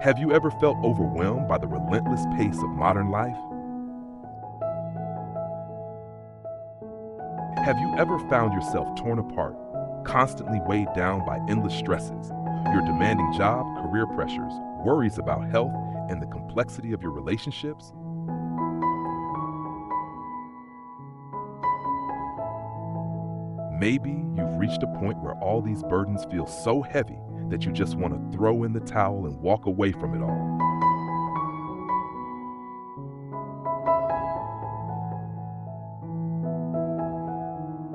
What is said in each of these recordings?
Have you ever felt overwhelmed by the relentless pace of modern life? Have you ever found yourself torn apart, constantly weighed down by endless stresses, your demanding job, career pressures, worries about health, and the complexity of your relationships? Maybe you've reached a point where all these burdens feel so heavy that you just want to throw in the towel and walk away from it all.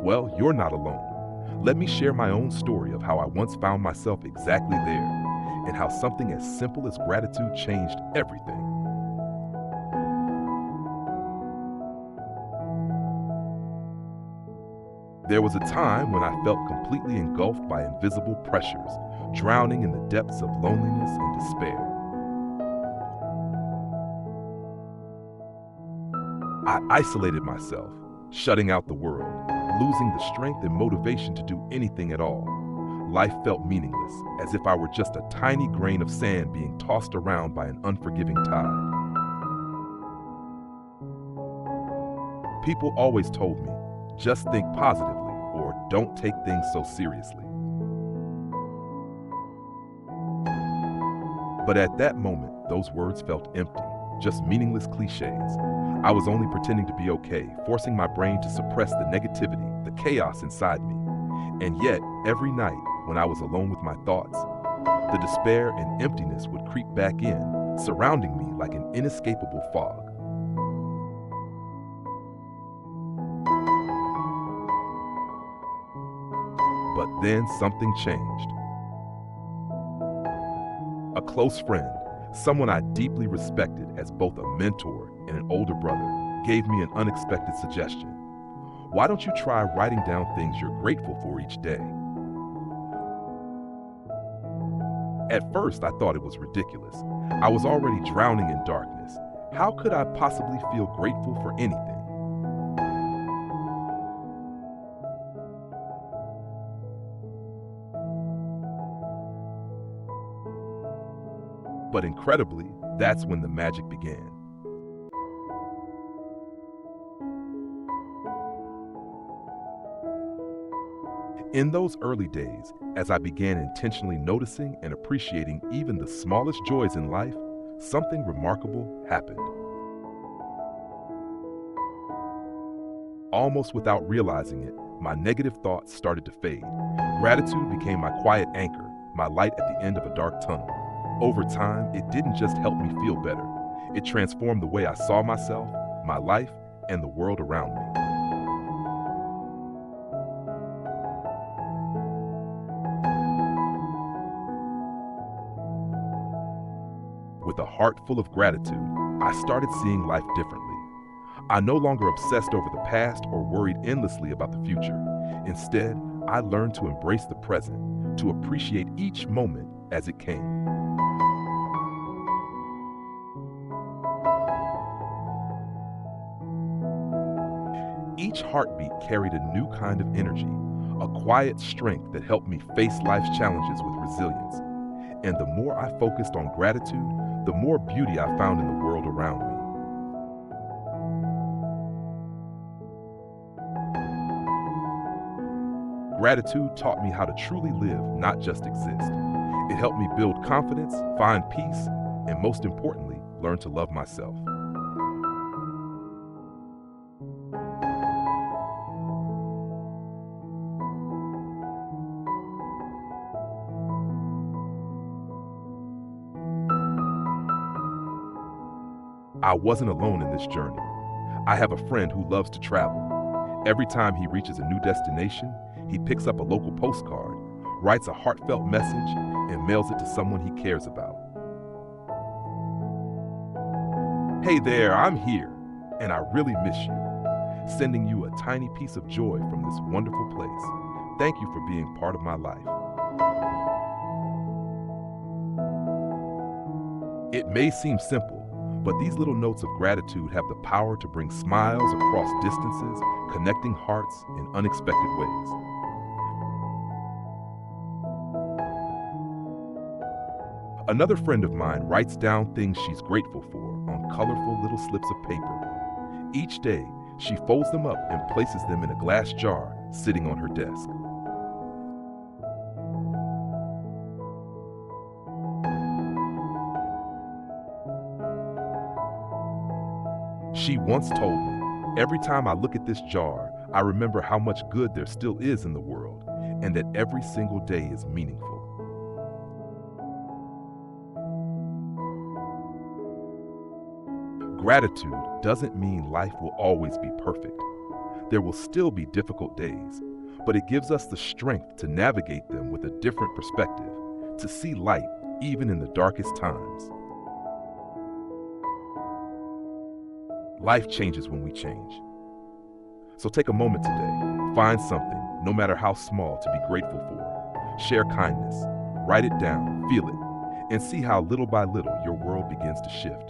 Well, you're not alone. Let me share my own story of how I once found myself exactly there, and how something as simple as gratitude changed everything. There was a time when I felt completely engulfed by invisible pressures, drowning in the depths of loneliness and despair. I isolated myself, shutting out the world, losing the strength and motivation to do anything at all. Life felt meaningless, as if I were just a tiny grain of sand being tossed around by an unforgiving tide. People always told me, just think positively or don't take things so seriously. But at that moment, those words felt empty, just meaningless cliches. I was only pretending to be okay, forcing my brain to suppress the negativity, the chaos inside me. And yet, every night, when I was alone with my thoughts, the despair and emptiness would creep back in, surrounding me like an inescapable fog. But then something changed. A close friend, someone I deeply respected as both a mentor and an older brother, gave me an unexpected suggestion. Why don't you try writing down things you're grateful for each day? At first, I thought it was ridiculous. I was already drowning in darkness. How could I possibly feel grateful for anything? But incredibly, that's when the magic began. In those early days, as I began intentionally noticing and appreciating even the smallest joys in life, something remarkable happened. Almost without realizing it, my negative thoughts started to fade. Gratitude became my quiet anchor, my light at the end of a dark tunnel. Over time, it didn't just help me feel better. It transformed the way I saw myself, my life, and the world around me. With a heart full of gratitude, I started seeing life differently. I no longer obsessed over the past or worried endlessly about the future. Instead, I learned to embrace the present, to appreciate each moment as it came. Each heartbeat carried a new kind of energy, a quiet strength that helped me face life's challenges with resilience. And the more I focused on gratitude, the more beauty I found in the world around me. Gratitude taught me how to truly live, not just exist. It helped me build confidence, find peace, and most importantly, learn to love myself. I wasn't alone in this journey. I have a friend who loves to travel. Every time he reaches a new destination, he picks up a local postcard, writes a heartfelt message, and mails it to someone he cares about. Hey there, I'm here, and I really miss you. Sending you a tiny piece of joy from this wonderful place. Thank you for being part of my life. It may seem simple, but these little notes of gratitude have the power to bring smiles across distances, connecting hearts in unexpected ways. Another friend of mine writes down things she's grateful for on colorful little slips of paper. Each day, she folds them up and places them in a glass jar sitting on her desk. She once told me, "Every time I look at this jar, I remember how much good there still is in the world, and that every single day is meaningful." Gratitude doesn't mean life will always be perfect. There will still be difficult days, but it gives us the strength to navigate them with a different perspective, to see light even in the darkest times. Life changes when we change. So take a moment today, find something, no matter how small, to be grateful for. Share kindness, write it down, feel it, and see how little by little your world begins to shift.